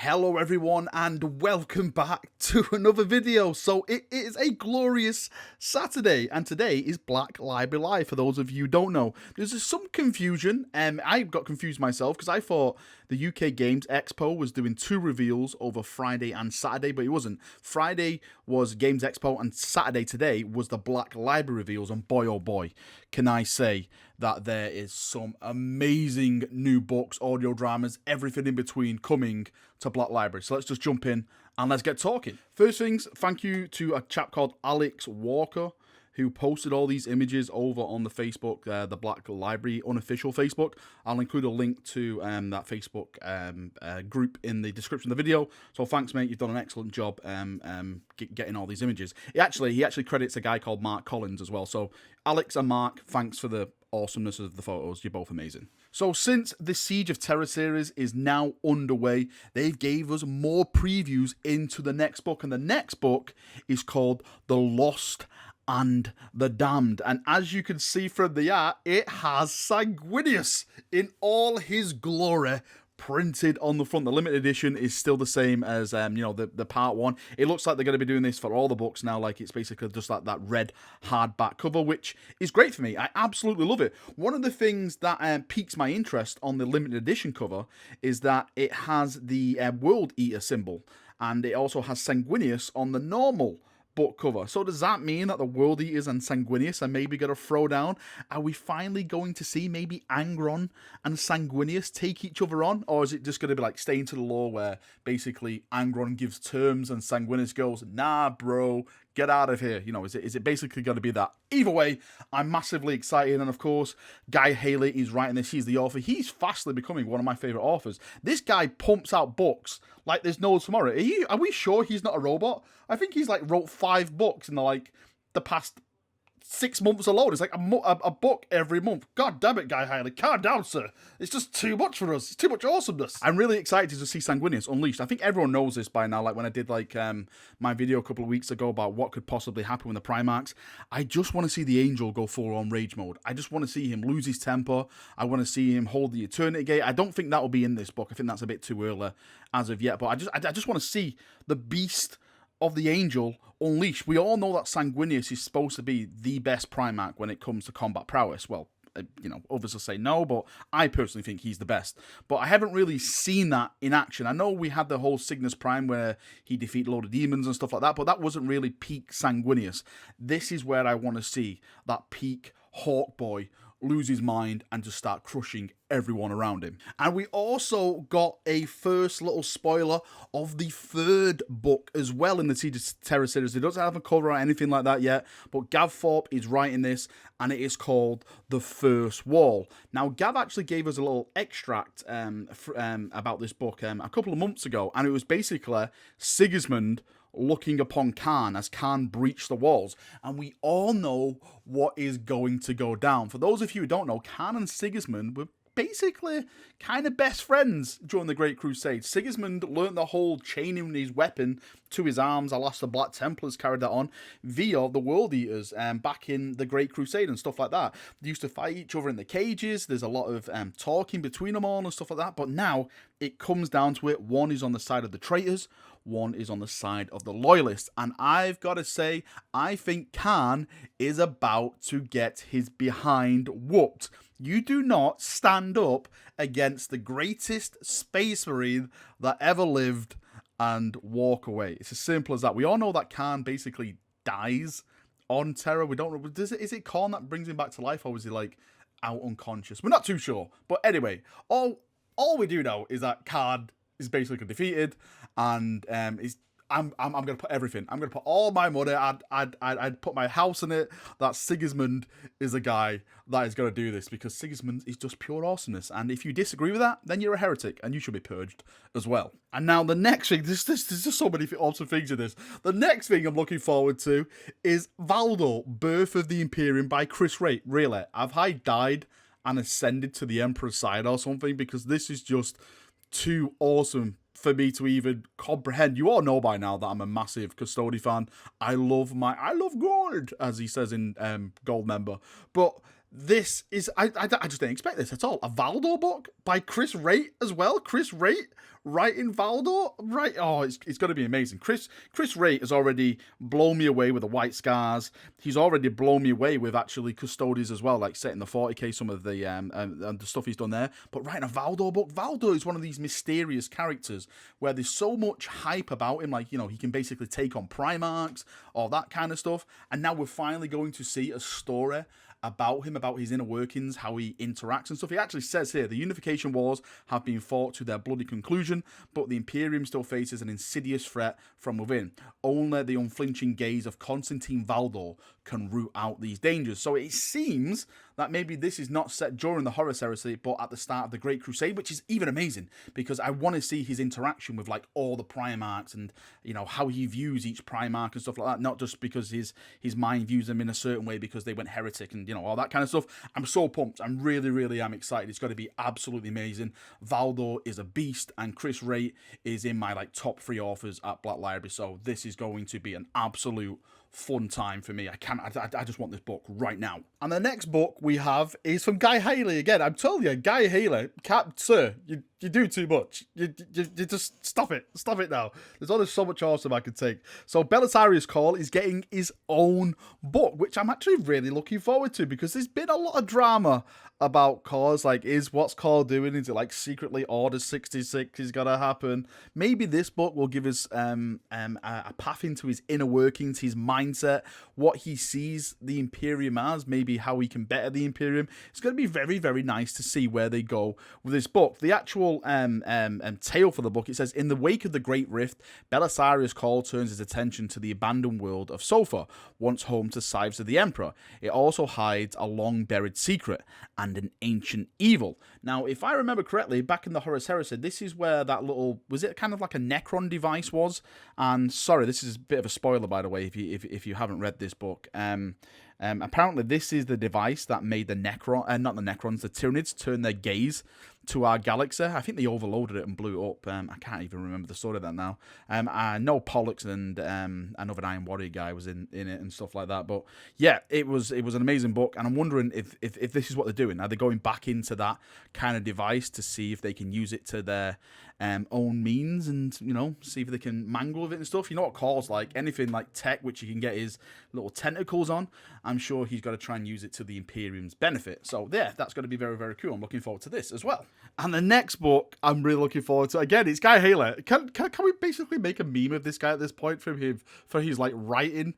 Hello everyone and welcome back to another video. So it is a glorious Saturday and today is Black Library Live for those of you who don't know. There's some confusion I got confused myself because I thought the UK Games Expo was doing two reveals over Friday and Saturday, but it wasn't. Friday was Games Expo and Saturday today was the Black Library reveals, and boy oh boy can I say that there is some amazing new books, audio dramas, everything in between coming to Black Library. So let's just jump in and let's get talking. First things, thank you to a chap called Alex Walker who posted all these images over on the Facebook, the Black Library unofficial Facebook. I'll include a link to that Facebook group in the description of the video. So thanks, mate. You've done an excellent job getting all these images. He actually credits a guy called Marc Collins as well. So Alex and Mark, thanks for the awesomeness of the photos. You're both amazing. So since the Siege of Terra series is now underway, they've gave us more previews into the next book, and the next book is called The Lost and the Damned. And as you can see from the art, it has Sanguinius in all his glory printed on the front. The limited edition is still the same as the part one. It looks like they're going to be doing this for all the books now. Like, it's basically just like that red hardback cover, which is great for me. I absolutely love it. One of the things that piques my interest on the limited edition cover is that it has the World Eater symbol, and it also has Sanguinius on the normal book cover. So does that mean that the World Eaters and Sanguinius are maybe going to throw down? Are we finally going to see maybe Angron and Sanguinius take each other on? Or is it just going to be like staying to the law where basically Angron gives terms and Sanguinius goes, nah bro, get out of here? You know, is it basically going to be that? Either way, I'm massively excited. And of course, Guy Haley is writing this. He's the author. He's fastly becoming one of my favourite authors. This guy pumps out books like there's no tomorrow. Are we sure he's not a robot? I think he's like wrote 5 books in the past 6 months alone. It's like a book every month. God damn it, Guy Haley. Calm down, sir. It's just too much for us. It's too much awesomeness. I'm really excited to see Sanguinius unleashed. I think everyone knows this by now. Like when I did my video a couple of weeks ago about what could possibly happen with the Primarchs. I just want to see the Angel go full on rage mode. I just want to see him lose his temper. I want to see him hold the Eternity Gate. I don't think that will be in this book. I think that's a bit too early as of yet. But I just want to see the beast of the Angel unleashed. We all know that Sanguinius is supposed to be the best Primarch when it comes to combat prowess. Well, others will say no, but I personally think he's the best. But I haven't really seen that in action. I know we had the whole Cygnus Prime where he defeated a load of demons and stuff like that, but that wasn't really peak Sanguinius. This is where I want to see that peak Hawk Boy lose his mind and just start crushing everyone around him. And we also got a first little spoiler of the 3rd book as well in the Siege of Terra series. It doesn't have a cover or anything like that yet, but Gav Thorpe is writing this, and it is called The First Wall. Now, Gav actually gave us a little extract about this book a couple of months ago, and it was basically Sigismund looking upon Khan as Khan breached the walls. And we all know what is going to go down. For those of you who don't know, Khan and Sigismund were basically kind of best friends during the Great Crusade. Sigismund learnt the whole chaining his weapon to his arms. Alas, the Black Templars carried that on via the World Eaters back in the Great Crusade and stuff like that. They used to fight each other in the cages. There's a lot of talking between them all and stuff like that. But now it comes down to it. One is on the side of the traitors, one is on the side of the loyalists. And I've got to say, I think Khan is about to get his behind whooped. You do not stand up against the greatest space marine that ever lived and walk away. It's as simple as that. We all know that Khan basically dies on Terra. We don't know. Is it Khan that brings him back to life, or is he like out unconscious? We're not too sure. But anyway, all we do know is that Khan is basically defeated, and I'm going to put everything. I'm going to put all my money. I'd put my house in it that Sigismund is a guy that is going to do this, because Sigismund is just pure awesomeness. And if you disagree with that, then you're a heretic and you should be purged as well. And now the next thing, there's just so many awesome things in this. The next thing I'm looking forward to is Valdor, Birth of the Imperium by Chris Ray. Really, have I died and ascended to the Emperor's side or something? Because this is just too awesome for me to even comprehend. You all know by now that I'm a massive Custody fan. I love gold, as he says in Gold Member. But This is, I just didn't expect this at all. A Valdor book by Chris Raitt as well. Chris Raitt writing Valdor, right? Oh, it's going to be amazing. Chris Raitt has already blown me away with the White Scars. He's already blown me away with actually Custodes as well, like setting the 40k, some of the and the stuff he's done there. But writing a Valdor book, Valdor is one of these mysterious characters where there's so much hype about him, like, you know, he can basically take on Primarchs, all that kind of stuff. And now we're finally going to see a story about him, about his inner workings, how he interacts and stuff. He actually says here, the Unification Wars have been fought to their bloody conclusion, but the Imperium still faces an insidious threat from within. Only the unflinching gaze of Constantine Valdor can root out these dangers. So it seems that maybe this is not set during the Horus Heresy, but at the start of the Great Crusade, which is even amazing, because I want to see his interaction with, like, all the Primarchs and, you know, how he views each Primarch and stuff like that, not just because his mind views them in a certain way because they went heretic and, you know, all that kind of stuff. I'm so pumped. I'm really am excited. It's going to be absolutely amazing. Valdor is a beast, and Chris Raitt is in my, like, top 3 authors at Black Library, so this is going to be an absolute fun time for me. I just want this book right now. And the next book we have is from Guy Haley again. I'm telling you, Guy Haley, sir, you do too much. You just stop it now. There's only so much awesome I can take. So Belisarius Cawl is getting his own book, which I'm actually really looking forward to, because there's been a lot of drama about Cawls. Like, what's Cawl doing? Is it like secretly Order 66 is gonna happen? Maybe this book will give us a path into his inner workings, his mindset, what he sees the Imperium as, maybe how he can better the Imperium. It's going to be very nice to see where they go with this book. The actual tale for the book, it says, in the wake of the Great Rift, Belisarius Cawl turns his attention to the abandoned world of Sofa, once home to Scythes of the Emperor. It also hides a long-buried secret and an ancient evil. Now, if I remember correctly, back in the Horus Heresy, this is where that little, was it kind of like a Necron device was? And sorry, this is a bit of a spoiler, by the way, if you haven't read this book. Apparently, this is the device that made the not the Necrons, the Tyranids turn their gaze to our galaxy. I think they overloaded it and blew it up. I can't even remember the story of that now. I know Pollux and another Iron Warrior guy was in it and stuff like that. But yeah, it was an amazing book, and I'm wondering if this is what they're doing. Are they going back into that kind of device to see if they can use it to their own means, and, you know, see if they can mangle with it and stuff? You know what Cawl's like? Anything like tech which you can get his little tentacles on, I'm sure he's got to try and use it to the Imperium's benefit. So yeah, that's going to be very cool. I'm looking forward to this as well. And the next book I'm really looking forward to, again, it's Guy Haley. Can we basically make a meme of this guy at this point from him for his, like, writing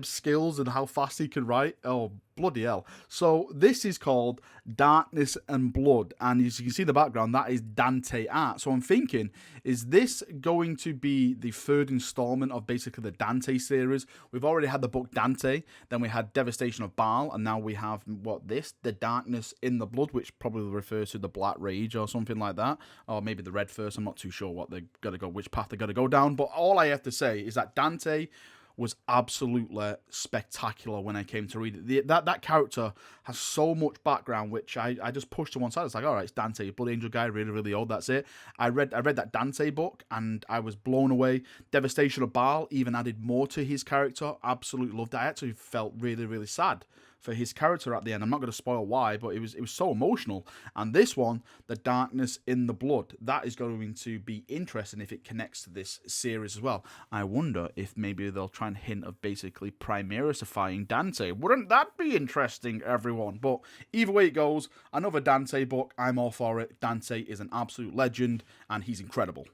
skills and how fast he can write? Oh, bloody hell. So this is called Darkness and Blood, and as you can see in the background, that is Dante art. So I'm thinking, is this going to be the third installment of basically the Dante series? We've already had the book Dante, then we had Devastation of Baal, and now we have the Darkness in the Blood, which probably refers to the Black Rage or something like that, or maybe the Red First. I'm not too sure which path they're gonna go down, but all I have to say is that Dante was absolutely spectacular when I came to read it. That character has so much background, which I just pushed to one side. It's like, all right, it's Dante, Blood Angel guy, really old, that's it. I read that Dante book, and I was blown away. Devastation of Baal even added more to his character. Absolutely loved it. I actually felt really sad for his character at the end. I'm not going to spoil why, but it was so emotional. And this one, The Darkness in the Blood, that is going to be interesting if it connects to this series as well. I wonder if maybe they'll try and hint of basically Primarisifying Dante. Wouldn't that be interesting, everyone? But either way it goes, another Dante book, I'm all for it. Dante is an absolute legend, and he's incredible.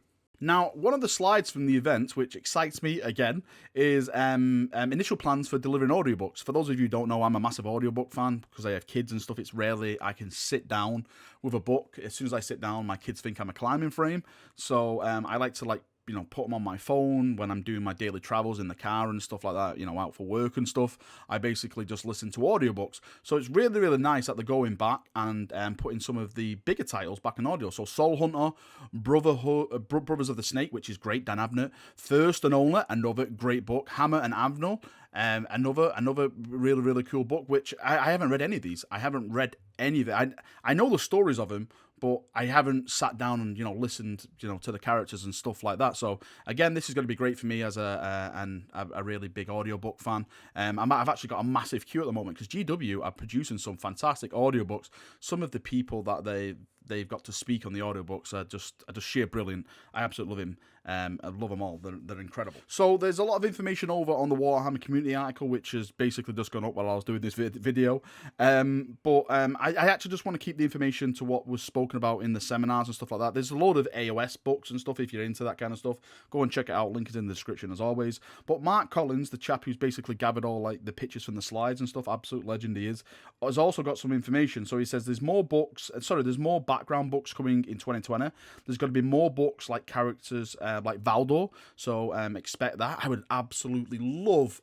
Now, one of the slides from the event, which excites me again, is initial plans for delivering audiobooks. For those of you who don't know, I'm a massive audiobook fan because I have kids and stuff. It's rarely I can sit down with a book. As soon as I sit down, my kids think I'm a climbing frame. So I like to, like, you know, put them on my phone when I'm doing my daily travels in the car and stuff like that, you know, out for work and stuff. I basically just listen to audiobooks. So it's really nice that they're going back and putting some of the bigger titles back in audio. So Soul Hunter, Brothers of the Snake, which is great, Dan Abnett. First and Only, another great book. Hammer and Avnol, another really cool book, which I haven't read any of these. I haven't read any of it. I know the stories of them, but I haven't sat down and, you know, listened, you know, to the characters and stuff like that. So again, this is going to be great for me as a really big audiobook fan. I've actually got a massive queue at the moment because GW are producing some fantastic audiobooks. Some of the people that they've got to speak on the audiobooks are just sheer brilliant. I absolutely love him. I love them all. They're incredible. So there's a lot of information over on the Warhammer community article, which has basically just gone up while I was doing this video. I actually just want to keep the information to what was spoken about in the seminars and stuff like that. There's a load of AOS books and stuff if you're into that kind of stuff. Go and check it out. Link is in the description as always. But Marc Collins, the chap who's basically gathered all like the pictures from the slides and stuff, absolute legend he is, has also got some information. So he says there's more books. There's more background books coming in 2020. There's going to be more books like characters like Valdor, so expect that. I would absolutely love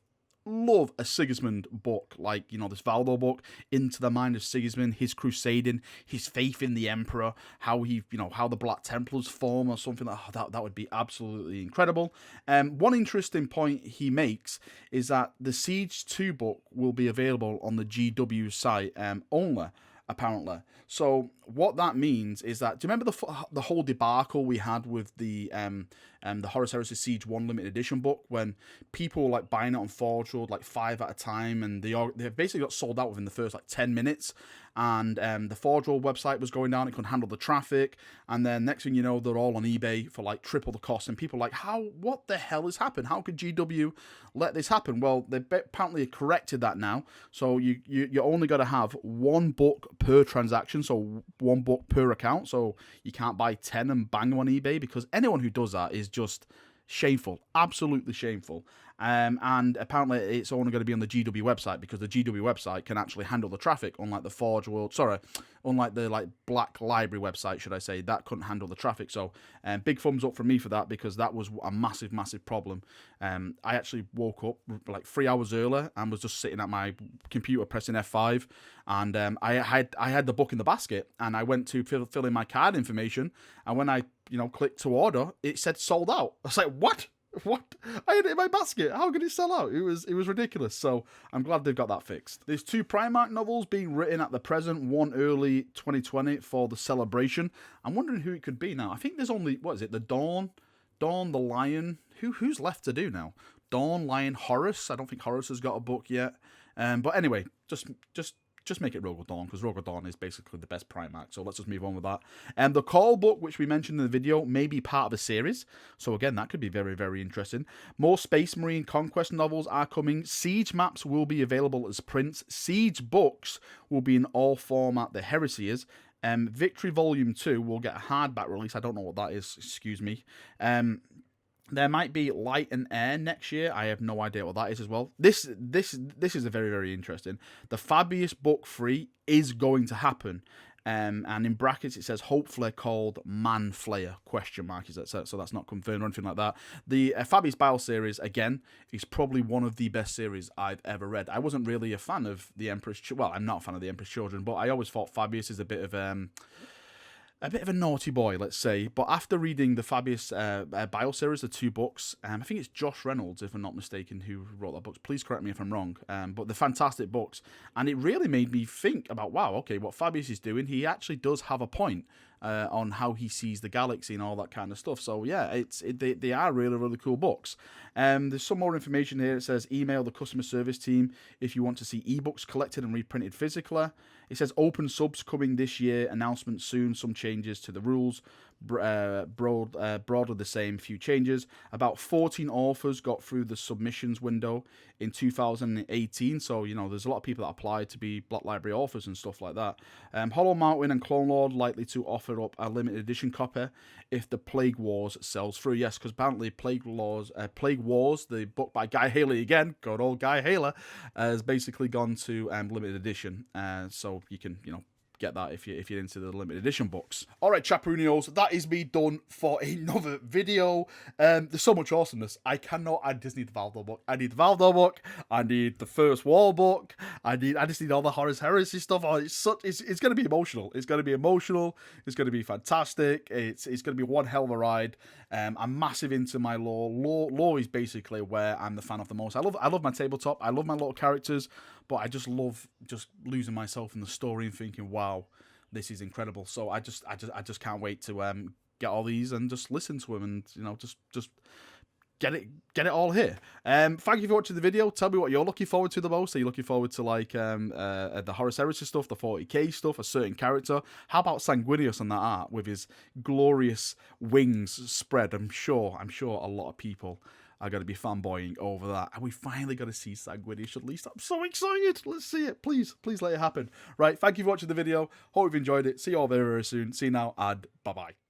a Sigismund book, like, you know, this Valdor book, into the mind of Sigismund, his crusading, his faith in the Emperor, how he, you know, how the Black Templars form or something like that. That would be absolutely incredible. One interesting point he makes is that the Siege 2 book will be available on the GW site only, apparently. So what that means is that, do you remember the whole debacle we had with the Horus Heresy Siege 1 limited edition book, when people were like buying it on Forge Road like 5 at a time, and they basically got sold out within the first like 10 minutes, and the Forge Road website was going down, it couldn't handle the traffic, and then next thing you know, they're all on eBay for like triple the cost, and people are like, what the hell has happened? How could GW let this happen? Well, they apparently corrected that now, so you only got to have one book per transaction, so one book per account, so you can't buy 10 and bang them on eBay, because anyone who does that is just shameful, absolutely shameful. And apparently it's only going to be on the GW website, because the GW website can actually handle the traffic, unlike the Forge World, unlike the like Black Library website, should I say, that couldn't handle the traffic. So big thumbs up from me for that, because that was a massive problem. I actually woke up like 3 hours earlier and was just sitting at my computer pressing F5, and I had the book in the basket, and I went to fill in my card information, and when I clicked to order, it said sold out. I was like, what? I had it in my basket. How could it sell out? It was ridiculous. So I'm glad they've got that fixed. There's 2 Primarch novels being written at the present, one early 2020 for the Celebration. I'm wondering who it could be now. I think there's only, what is it, the Dawn, the Lion. Who's left to do now? Dawn, Lion, Horus. I don't think Horus has got a book yet. But anyway, just make it Rogue Dawn, because Rogue Dawn is basically the best Primarch, so let's just move on with that. The Cawl book, which we mentioned in the video, may be part of a series, so again, that could be very interesting. More Space Marine Conquest novels are coming. Siege maps will be available as prints. Siege books will be in all format the Heresy is. Victory Volume 2 will get a hardback release. I don't know what that is, excuse me. There might be Light and Air next year. I have no idea what that is as well. This is a very interesting. The Fabius book 3 is going to happen. And in brackets it says hopefully called Man Flayer ? Is that so? That's not confirmed or anything like that. The Fabius Bile series, again, is probably one of the best series I've ever read. I wasn't really a fan of the Emperor's well, I'm not a fan of the Emperor's Children, but I always thought Fabius is a bit of a naughty boy, let's say. But after reading the Fabius Bile series, the 2 books, I think it's Josh Reynolds, if I'm not mistaken, who wrote that books. Please correct me if I'm wrong. But they're fantastic books. And it really made me think about, wow, okay, what Fabius is doing, he actually does have a point on how he sees the galaxy and all that kind of stuff. So yeah, they are really cool books. There's some more information here. It says email the customer service team if you want to see ebooks collected and reprinted physically. It says open subs coming this year, announcement soon, some changes to the rules, broadly the same, few changes. About 14 authors got through the submissions window in 2018, so there's a lot of people that applied to be Black Library authors and stuff like that. Hollow Mountain and Clone Lord likely to offer up a limited edition copy if the Plague Wars sells through. Yes, because apparently Plague Wars, the book by Guy Haley again, good old Guy Haley, has basically gone to limited edition, so you can get that if you're into the limited edition books. Alright, Chaprunios, that is me done for another video. There's so much awesomeness. I just need the Valdor book. I need the Valdor book. I need the First War book. I just need all the Horus Heresy stuff. Oh, it's going to be emotional. It's going to be emotional. It's going to be fantastic. It's going to be one hell of a ride. I'm massive into my lore. Lore is basically where I'm the fan of the most. I love my tabletop. I love my little characters, but I just love just losing myself in the story and thinking, wow, this is incredible. So I just can't wait to get all these and just listen to them, and you know, just get it all here. Thank you for watching the video. Tell me what you're looking forward to the most. Are you looking forward to like the Horus Heresy stuff, the 40k stuff, a certain character? How about Sanguinius on that art with his glorious wings spread? I'm sure a lot of people are going to be fanboying over that. And we finally got to see Sanguinius at least. I'm so excited. Let's see it. Please let it happen. Right, thank you for watching the video. Hope you've enjoyed it. See you all very, very soon. See you now, and bye-bye.